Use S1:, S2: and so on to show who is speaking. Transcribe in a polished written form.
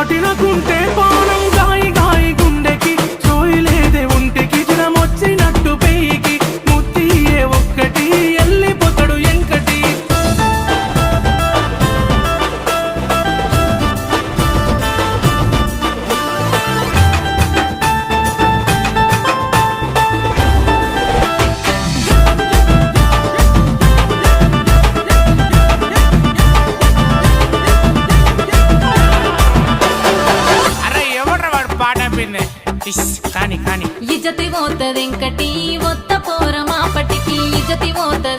S1: తినకుంటే పానం గాయి గాయి గుండెకి సోయిలేదే ఒంటికి జ్వరమొచ్చినట్టు పెయికి ముత్తియే ఒక్కటి ఎల్లిపోతాడు ఎంకటి
S2: అరే ఎవడ్రా వాడు పాట పిందే కానీ కానీ
S3: ఇజ్జతి పోతదెంకటి ఒత్త పోర మాపటికి ఇజ్జతి పోతది